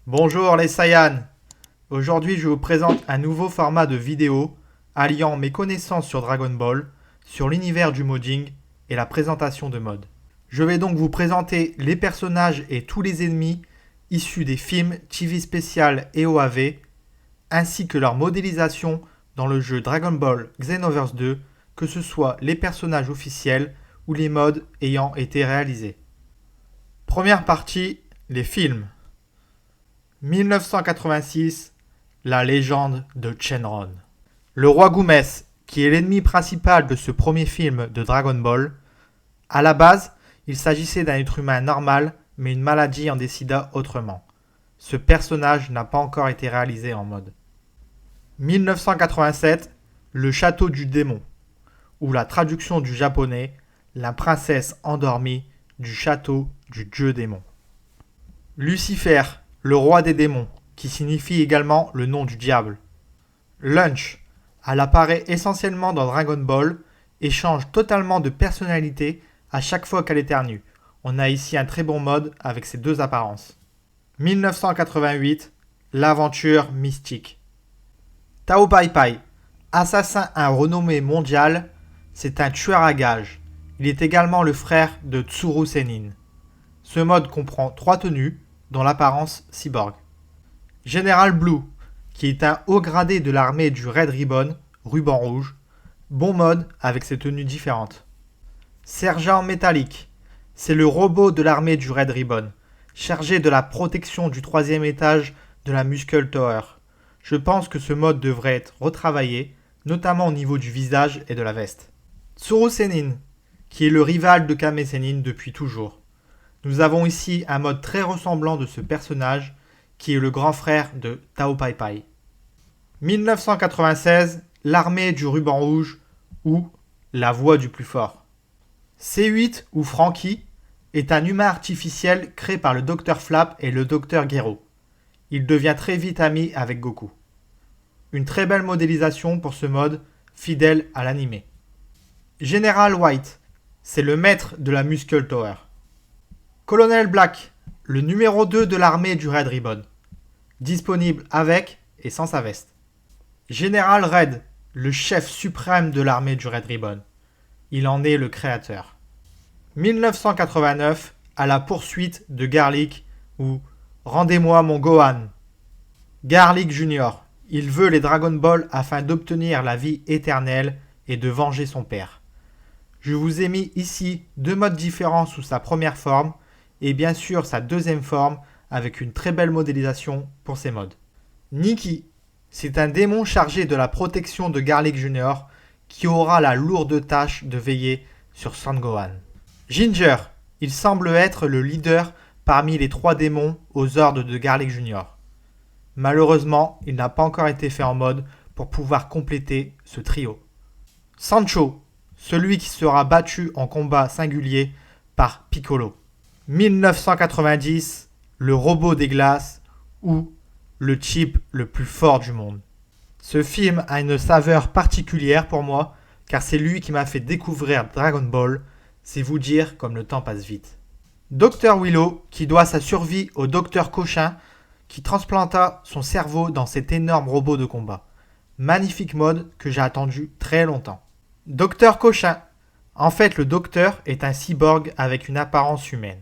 Bonjour les Saiyans. Aujourd'hui je vous présente un nouveau format de vidéo alliant mes connaissances sur Dragon Ball, sur l'univers du modding et la présentation de mods. Je vais donc vous présenter les personnages et tous les ennemis issus des films, TV spécial et OAV, ainsi que leur modélisation dans le jeu Dragon Ball Xenoverse 2, que ce soit les personnages officiels ou les mods ayant été réalisés. Première partie, les films. 1986, la légende de Shenron. Le roi Goumès, qui est l'ennemi principal de ce premier film de Dragon Ball, à la base, il s'agissait d'un être humain normal, mais une maladie en décida autrement. Ce personnage n'a pas encore été réalisé en mode. 1987, le château du démon, ou la traduction du japonais, la princesse endormie du château du dieu démon. Lucifer, le roi des démons, qui signifie également le nom du diable. Lunch, elle apparaît essentiellement dans Dragon Ball et change totalement de personnalité à chaque fois qu'elle éternue. On a ici un très bon mode avec ces deux apparences. 1988, l'aventure mystique. Tao Pai Pai, assassin à renommée mondiale, c'est un tueur à gages. Il est également le frère de Tsuru Senin. Ce mode comprend 3 tenues, dont l'apparence cyborg. Général Blue, qui est un haut gradé de l'armée du Red Ribbon, ruban rouge, bon mode avec ses tenues différentes. Sergent Métallique, c'est le robot de l'armée du Red Ribbon, chargé de la protection du 3e étage de la Muscle Tower. Je pense que ce mode devrait être retravaillé, notamment au niveau du visage et de la veste. Tsuru Senin, qui est le rival de Kame Sennin depuis toujours. Nous avons ici un mode très ressemblant de ce personnage, qui est le grand frère de Tao Pai Pai. 1996, l'armée du ruban rouge ou la voix du plus fort. C8 ou Franky est un humain artificiel créé par le Dr Flap et le Dr Gero. Il devient très vite ami avec Goku. Une très belle modélisation pour ce mode, fidèle à l'animé. General White, c'est le maître de la Muscle Tower. Colonel Black, le numéro 2 de l'armée du Red Ribbon. Disponible avec et sans sa veste. Général Red, le chef suprême de l'armée du Red Ribbon. Il en est le créateur. 1989, à la poursuite de Garlic ou Rendez-moi mon Gohan. Garlic Junior, il veut les Dragon Ball afin d'obtenir la vie éternelle et de venger son père. Je vous ai mis ici 2 modes différents sous sa première forme et bien sûr sa deuxième forme avec une très belle modélisation pour ces modes. Nikki, c'est un démon chargé de la protection de Garlic Junior qui aura la lourde tâche de veiller sur Son Gohan. Ginger, il semble être le leader parmi les 3 démons aux ordres de Garlic Junior. Malheureusement, il n'a pas encore été fait en mode pour pouvoir compléter ce trio. Sancho, celui qui sera battu en combat singulier par Piccolo. 1990, le robot des glaces ou le chip le plus fort du monde. Ce film a une saveur particulière pour moi car c'est lui qui m'a fait découvrir Dragon Ball, c'est vous dire comme le temps passe vite. Dr Willow qui doit sa survie au Dr Cochin qui transplanta son cerveau dans cet énorme robot de combat. Magnifique mode que j'ai attendu très longtemps. Dr Cochin. En fait, le docteur est un cyborg avec une apparence humaine.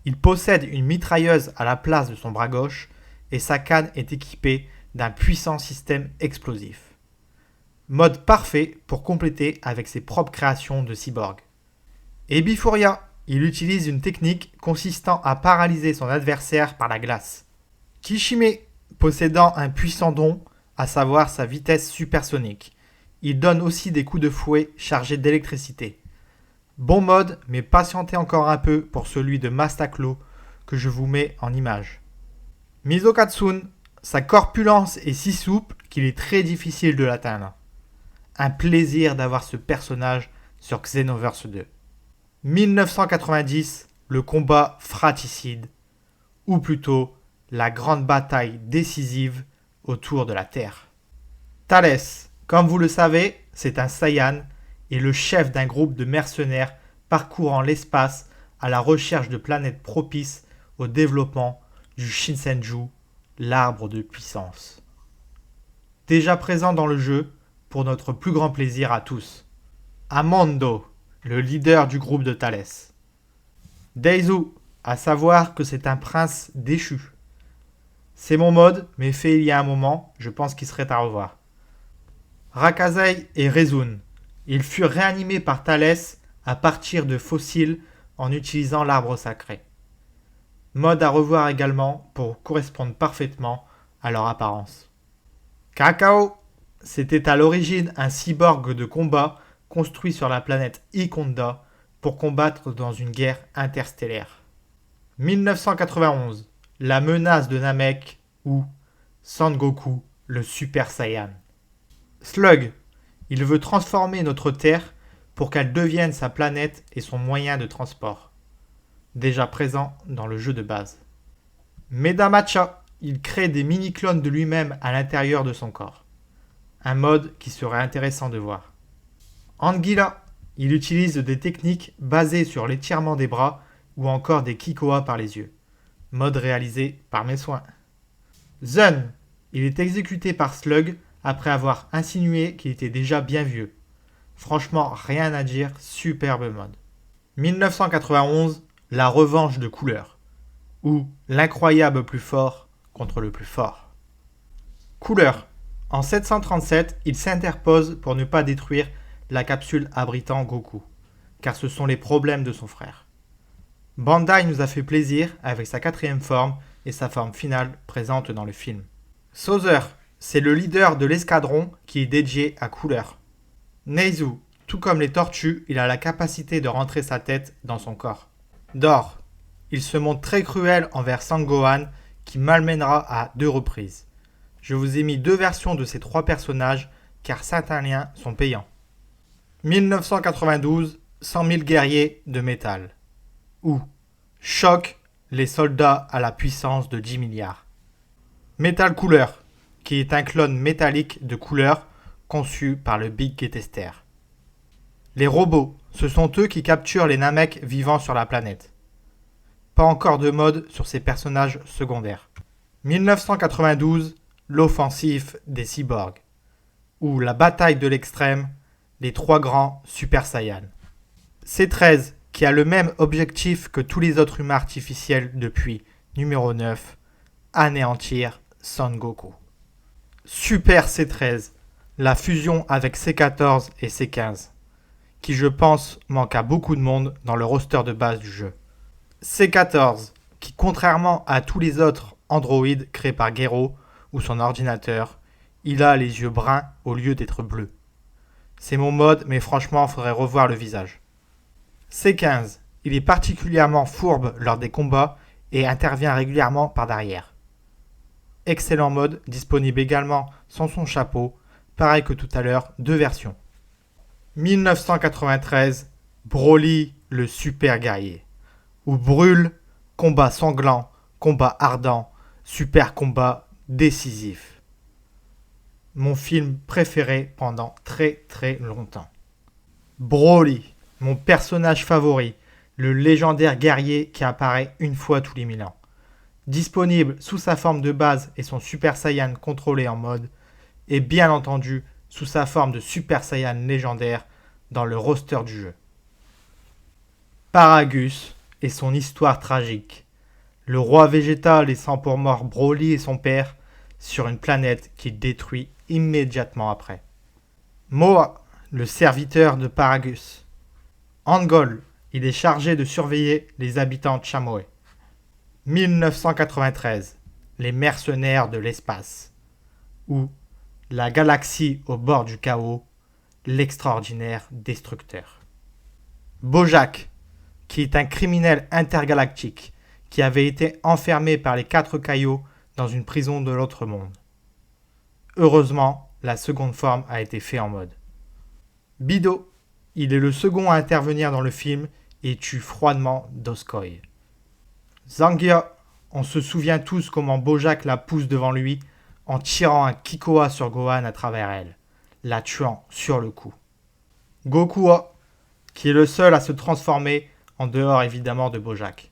Il possède une mitrailleuse à la place de son bras gauche et sa canne est équipée d'un puissant système explosif. Mode parfait pour compléter avec ses propres créations de cyborg. Et Bifuria, il utilise une technique consistant à paralyser son adversaire par la glace. Kishime, possédant un puissant don, à savoir sa vitesse supersonique. Il donne aussi des coups de fouet chargés d'électricité. Bon mode, mais patientez encore un peu pour celui de Mastaklo que je vous mets en image. Mizokatsun, sa corpulence est si souple qu'il est très difficile de l'atteindre. Un plaisir d'avoir ce personnage sur Xenoverse 2. 1990, le combat fratricide, ou plutôt la grande bataille décisive autour de la Terre. Thalès, comme vous le savez, c'est un Saiyan et le chef d'un groupe de mercenaires parcourant l'espace à la recherche de planètes propices au développement du Shinsenju l'arbre de puissance. Déjà présent dans le jeu, pour notre plus grand plaisir à tous. Amondo, le leader du groupe de Thalès. Deizu, à savoir que c'est un prince déchu. C'est mon mode, mais fait il y a un moment, je pense qu'il serait à revoir. Rakazei et Rezun. Ils furent réanimés par Thalès à partir de fossiles en utilisant l'arbre sacré. Mode à revoir également pour correspondre parfaitement à leur apparence. Kakao, c'était à l'origine un cyborg de combat construit sur la planète Ikonda pour combattre dans une guerre interstellaire. 1991, la menace de Namek ou Sangoku, le Super Saiyan. Slug, il veut transformer notre Terre pour qu'elle devienne sa planète et son moyen de transport. Déjà présent dans le jeu de base. Medamacha, il crée des mini-clones de lui-même à l'intérieur de son corps. Un mode qui serait intéressant de voir. Anguilla, il utilise des techniques basées sur l'étirement des bras ou encore des kikoa par les yeux. Mode réalisé par mes soins. Zun, il est exécuté par Slug après avoir insinué qu'il était déjà bien vieux. Franchement, rien à dire, superbe mode. 1991, la revanche de couleur. Ou l'incroyable plus fort contre le plus fort. Couleur. En 737, il s'interpose pour ne pas détruire la capsule abritant Goku, car ce sont les problèmes de son frère. Bandai nous a fait plaisir avec sa 4e forme et sa forme finale présente dans le film. Sauzer, c'est le leader de l'escadron qui est dédié à Couleur. Neizu, tout comme les tortues, il a la capacité de rentrer sa tête dans son corps. Dor, il se montre très cruel envers Sangohan qui malmènera à 2 reprises. Je vous ai mis 2 versions de ces 3 personnages car certains liens sont payants. 1992, 100 000 guerriers de métal. Ou Choc, les soldats à la puissance de 10 milliards. Metal Couleur, qui est un clone métallique de Couleur conçu par le Big Getester. Les robots, ce sont eux qui capturent les Namek vivant sur la planète. Pas encore de mode sur ces personnages secondaires. 1992, l'offensive des cyborgs. Ou la bataille de l'extrême, les 3 grands Super Saiyans. C13, qui a le même objectif que tous les autres humains artificiels depuis numéro 9, anéantir Son Goku. Super C13, la fusion avec C14 et C15, qui je pense manque à beaucoup de monde dans le roster de base du jeu. C14, qui contrairement à tous les autres androïdes créés par Gero ou son ordinateur, il a les yeux bruns au lieu d'être bleus. C'est mon mode, mais franchement, faudrait revoir le visage. C15, il est particulièrement fourbe lors des combats et intervient régulièrement par derrière. Excellent mode, disponible également sans son chapeau, pareil que tout à l'heure, 2 versions. 1993, Broly, le super guerrier. Ou Brûle, combat sanglant, combat ardent, super combat décisif. Mon film préféré pendant très très longtemps. Broly, mon personnage favori, le légendaire guerrier qui apparaît une fois tous les 1000 ans. Disponible sous sa forme de base et son Super Saiyan contrôlé en mode, et bien entendu sous sa forme de Super Saiyan légendaire dans le roster du jeu. Paragus et son histoire tragique. Le roi Vegeta laissant pour mort Broly et son père sur une planète qu'il détruit immédiatement après. Moa, le serviteur de Paragus. Angol, il est chargé de surveiller les habitants de Chamoé. 1993, les mercenaires de l'espace. Ou la galaxie au bord du chaos, l'extraordinaire destructeur. Bojack, qui est un criminel intergalactique qui avait été enfermé par les 4 caillots dans une prison de l'autre monde. Heureusement, la seconde forme a été faite en mode. Bido, il est le second à intervenir dans le film et tue froidement Doskoy. Zangia, on se souvient tous comment Bojack la pousse devant lui en tirant un Kikoa sur Gohan à travers elle, la tuant sur le coup. Gokua, qui est le seul à se transformer en dehors évidemment de Bojack.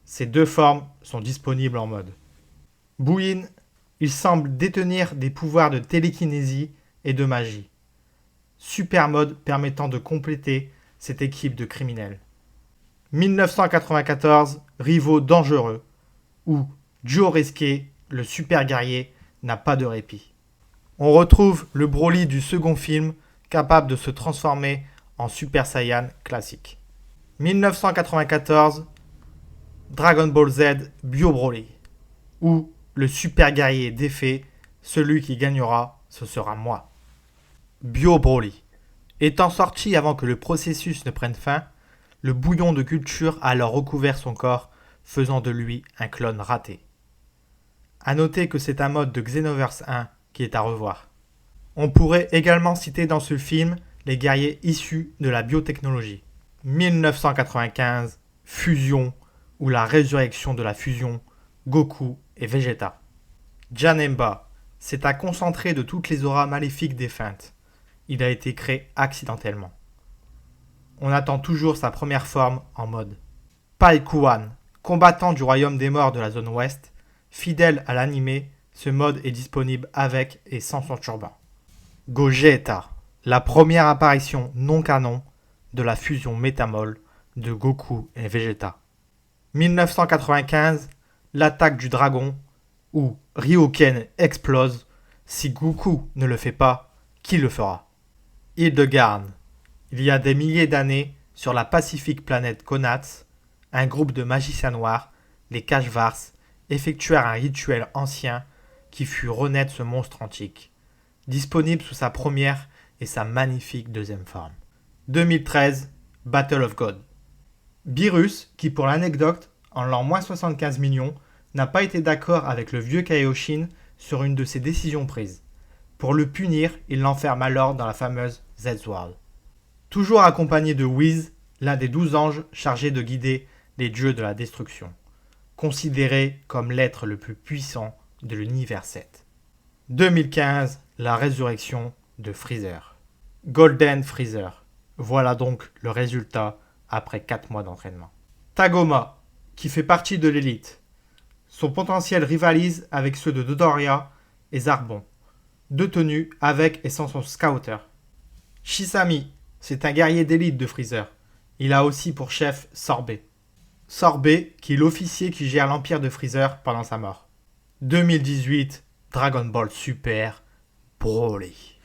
Ces 2 formes sont disponibles en mode. Bouin, il semble détenir des pouvoirs de télékinésie et de magie. Super mode permettant de compléter cette équipe de criminels. 1994, rivaux dangereux, où duo risqué, le super guerrier n'a pas de répit. On retrouve le Broly du second film, capable de se transformer en Super Saiyan classique. 1994, Dragon Ball Z Bio Broly, où le super guerrier est défait, celui qui gagnera, ce sera moi. Bio Broly. Étant sorti avant que le processus ne prenne fin, le bouillon de culture a alors recouvert son corps, faisant de lui un clone raté. A noter que c'est un mode de Xenoverse 1 qui est à revoir. On pourrait également citer dans ce film les guerriers issus de la biotechnologie. 1995, Fusion, ou la résurrection de la fusion, Goku et Vegeta. Janemba, c'est un concentré de toutes les auras maléfiques défuntes. Il a été créé accidentellement. On attend toujours sa première forme en mode. Pai Kuan, combattant du royaume des morts de la zone ouest, fidèle à l'animé, ce mode est disponible avec et sans son turban. Gogeta, la première apparition non canon de la fusion métamol de Goku et Vegeta. 1995, l'attaque du dragon, où Ryuken explose. Si Goku ne le fait pas, qui le fera? Hildegarde. Il y a des milliers d'années, sur la pacifique planète Konats, un groupe de magiciens noirs, les Kashvars, effectuèrent un rituel ancien qui fut renaître ce monstre antique, disponible sous sa première et sa magnifique deuxième forme. 2013, Battle of God. Beerus, qui pour l'anecdote, en l'an moins 75 millions, n'a pas été d'accord avec le vieux Kaioshin sur une de ses décisions prises. Pour le punir, il l'enferme alors dans la fameuse Z-World. Toujours accompagné de Whis, l'un des 12 anges chargés de guider les dieux de la destruction, considéré comme l'être le plus puissant de l'univers 7. 2015, la résurrection de Freezer. Golden Freezer. Voilà donc le résultat après 4 mois d'entraînement. Tagoma, qui fait partie de l'élite. Son potentiel rivalise avec ceux de Dodoria et Zarbon, deux tenues avec et sans son scouter. Shisami, c'est un guerrier d'élite de Freezer. Il a aussi pour chef Sorbet. Sorbet, qui est l'officier qui gère l'empire de Freezer pendant sa mort. 2018, Dragon Ball Super, Broly.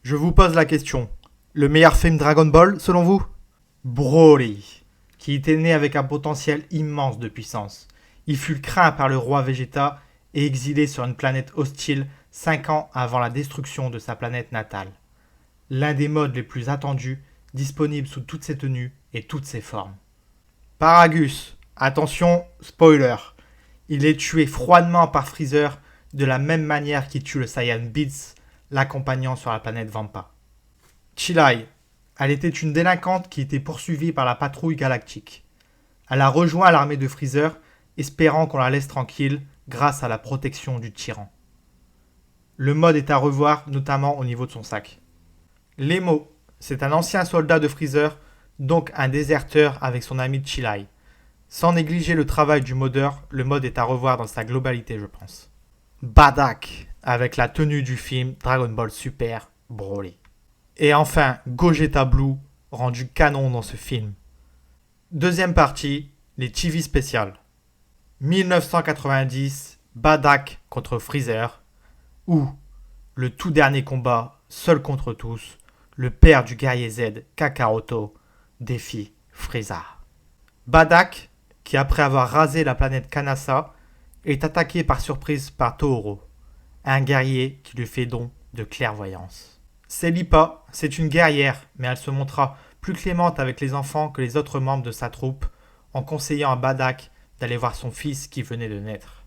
Je vous pose la question, le meilleur film Dragon Ball selon vous? Broly, qui était né avec un potentiel immense de puissance. Il fut craint par le roi Vegeta et exilé sur une planète hostile 5 ans avant la destruction de sa planète natale. L'un des modes les plus attendus, disponible sous toutes ses tenues et toutes ses formes. Paragus, attention, spoiler, il est tué froidement par Freezer de la même manière qu'il tue le Saiyan Beats, l'accompagnant sur la planète Vampa. Chilai, elle était une délinquante qui était poursuivie par la patrouille galactique. Elle a rejoint l'armée de Freezer, espérant qu'on la laisse tranquille grâce à la protection du tyran. Le mode est à revoir, notamment au niveau de son sac. Lemo, c'est un ancien soldat de Freezer, donc un déserteur avec son ami Chilai. Sans négliger le travail du modeur, le mode est à revoir dans sa globalité, je pense. Bardock, avec la tenue du film Dragon Ball Super Broly. Et enfin, Gogeta Blue, rendu canon dans ce film. Deuxième partie, les Chibi spéciales. 1990, Bardock contre Freezer, ou le tout dernier combat, seul contre tous, le père du guerrier Z, Kakaroto, défie Frieza. Bardock, qui après avoir rasé la planète Kanasa, est attaqué par surprise par Toho, un guerrier qui lui fait don de clairvoyance. Celipa, c'est une guerrière, mais elle se montra plus clémente avec les enfants que les autres membres de sa troupe, en conseillant à Bardock d'aller voir son fils qui venait de naître.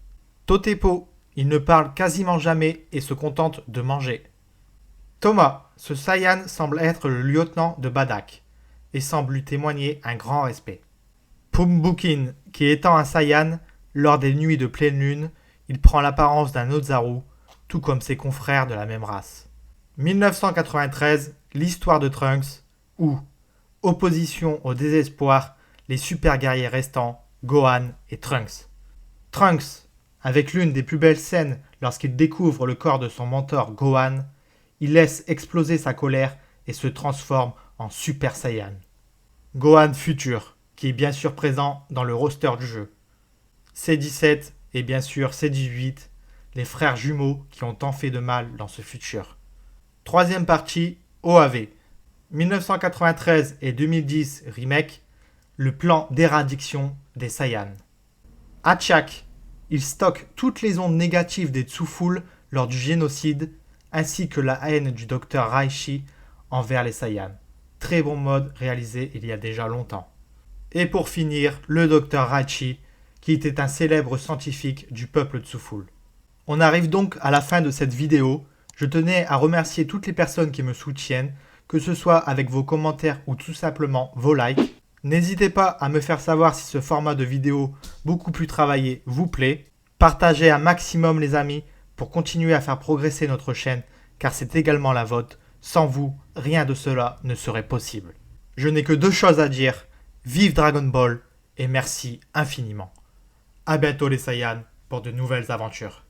Totepo, il ne parle quasiment jamais et se contente de manger. Thomas, ce Saiyan semble être le lieutenant de Bardock et semble lui témoigner un grand respect. Pumbukin, qui étant un Saiyan, lors des nuits de pleine lune, il prend l'apparence d'un Ozaru, tout comme ses confrères de la même race. 1993, l'histoire de Trunks, où, opposition au désespoir, les super guerriers restants, Gohan et Trunks. Trunks, Avec l'une des plus belles scènes lorsqu'il découvre le corps de son mentor Gohan, il laisse exploser sa colère et se transforme en Super Saiyan. Gohan futur, qui est bien sûr présent dans le roster du jeu. C17 et bien sûr C18, les frères jumeaux qui ont tant fait de mal dans ce futur. Troisième partie, OAV. 1993 et 2010 remake, le plan d'éradiction des Saiyans. Hachak, il stocke toutes les ondes négatives des Tsu-Ful lors du génocide, ainsi que la haine du docteur Raishi envers les Saiyans. Très bon mode réalisé il y a déjà longtemps. Et pour finir, le docteur Raichi, qui était un célèbre scientifique du peuple Tsu-Ful. On arrive donc à la fin de cette vidéo. Je tenais à remercier toutes les personnes qui me soutiennent, que ce soit avec vos commentaires ou tout simplement vos likes. N'hésitez pas à me faire savoir si ce format de vidéo beaucoup plus travaillé vous plaît. Partagez un maximum les amis pour continuer à faire progresser notre chaîne car c'est également la vôtre. Sans vous, rien de cela ne serait possible. Je n'ai que deux choses à dire. Vive Dragon Ball et merci infiniment. A bientôt les Saiyans pour de nouvelles aventures.